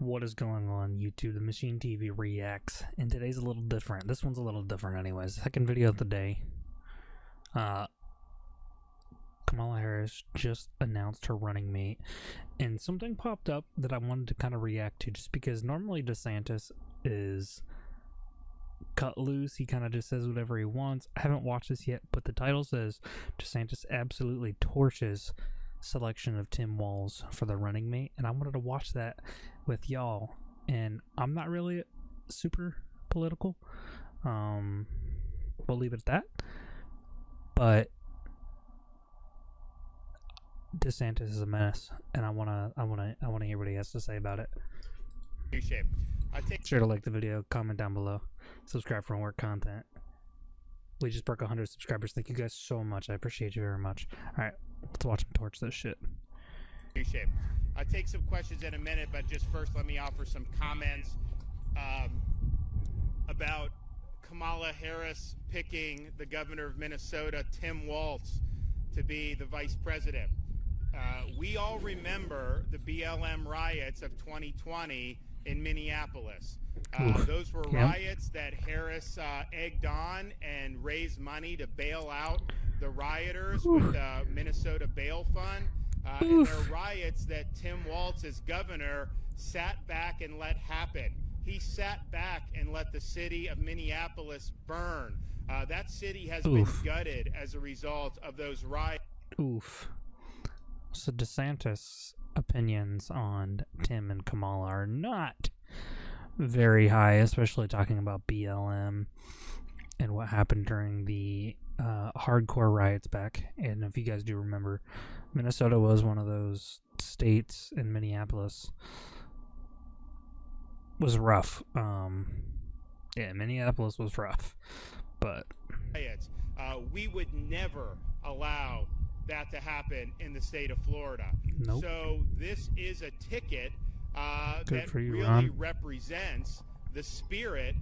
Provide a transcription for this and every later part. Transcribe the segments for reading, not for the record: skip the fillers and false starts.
What is going on YouTube? The Machine TV reacts, and today's a little different. This one's a little different anyways. Second video of the day. Kamala Harris just announced her running mate, and something popped up that I wanted to kind of react to, just because normally Desantis is cut loose. He kind of just says whatever he wants. I haven't watched this yet, but the title says Desantis absolutely torches selection of Tim Walz for the running mate, and I wanted to watch that with y'all. And I'm not really super political, we'll leave it at that, but DeSantis is a menace, and I wanna hear what he has to say about it. Sure to like the video, comment down below, subscribe for more content. We just broke 100 subscribers. Thank you guys so much. I appreciate you very much. All right, let's watch him torch this shit. I'll take some questions in a minute, but just first let me offer some comments about Kamala Harris picking the governor of Minnesota, Tim Walz, to be the vice president. We all remember the BLM riots of 2020 in Minneapolis. Those were riots that Harris egged on and raised money to bail out the rioters with the Minnesota Bail Fund. And they're riots that Tim Walz, as governor, sat back and let happen. He sat back and let the city of Minneapolis burn. That city has been gutted as a result of those riots. So DeSantis' opinions on Tim and Kamala are not very high, especially talking about BLM and what happened during the hardcore riots back. And if you guys do remember, Minnesota was one of those states, and Minneapolis was rough. Yeah, Minneapolis was rough, but we would never allow that to happen in the state of Florida. Nope. So this is a ticket that you, really Ron. represents the spirit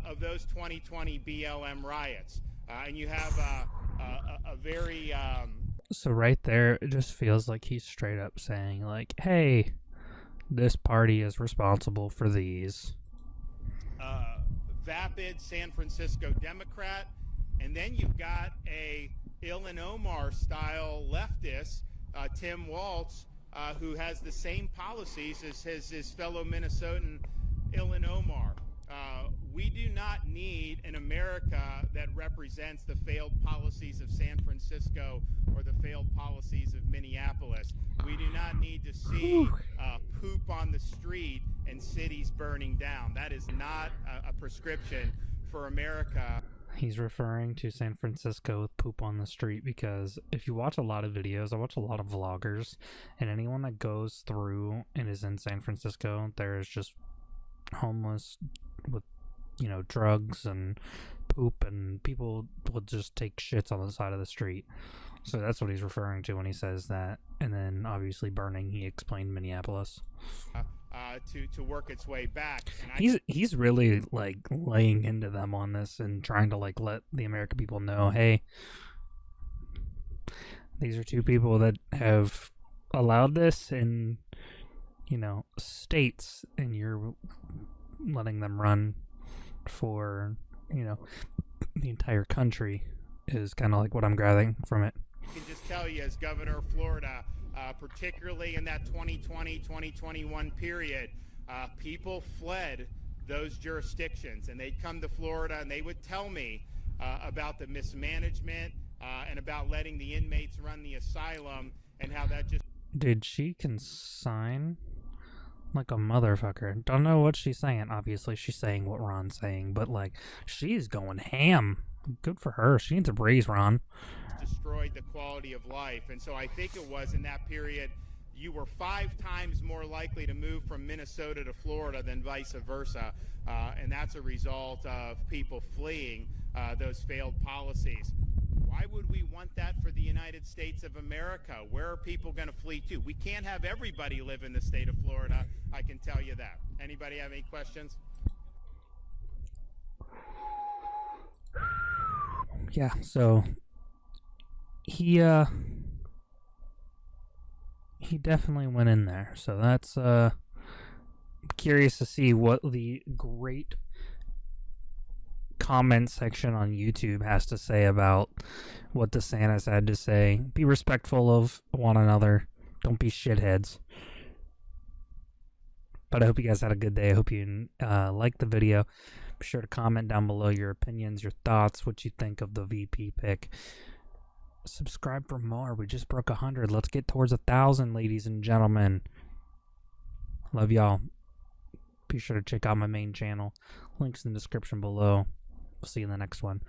of those 2020 BLM riots. And you have a very... So right there, it just feels like he's straight up saying, like, hey, this party is responsible for these. Vapid San Francisco Democrat, and then you've got a Ilhan Omar-style leftist, Tim Walz, who has the same policies as his fellow Minnesotan, Ilhan Omar. We do not need an America that represents the failed policies of San Francisco or the failed policies of Minneapolis. We do not need to see poop on the street and cities burning down. That is not a prescription for America. He's referring to San Francisco with poop on the street, because if you watch a lot of videos, I watch a lot of vloggers, and anyone that goes through and is in San Francisco, there is just homeless with, you know, drugs and poop, and people will just take shits on the side of the street. So that's what he's referring to when he says that. And then obviously burning, he explained Minneapolis. To work its way back. And he's really like laying into them on this and trying to like let the American people know, hey, these are two people that have allowed this in, you know, states, and you're letting them run for, you know, the entire country, is kind of like what I'm gathering from it. I can just tell you, as governor of Florida, particularly in that 2020-2021 period, people fled those jurisdictions, and they'd come to Florida and they would tell me about the mismanagement and about letting the inmates run the asylum, and how that just... Dude, she can sign like a motherfucker. Don't know what she's saying. Obviously, she's saying what Ron's saying, but like, she's going ham. Good for her. She needs a raise, Ron. Destroyed the quality of life. And so I think it was in that period, you were 5 times more likely to move from Minnesota to Florida than vice versa. And that's a result of people fleeing those failed policies. Why would we want that for the United States of America? Where are people going to flee to? We can't have everybody live in the state of Florida, I can tell you that. Anybody have any questions? Yeah, so he definitely went in there. So that's curious to see what the great comment section on YouTube has to say about what DeSantis had to say. Be respectful of one another. Don't be shitheads. But I hope you guys had a good day. I hope you liked the video. Be sure to comment down below your opinions, your thoughts, what you think of the VP pick. Subscribe for more. We just broke 100. Let's get towards 1,000, ladies and gentlemen. Love y'all. Be sure to check out my main channel. Links in the description below. We'll see you in the next one.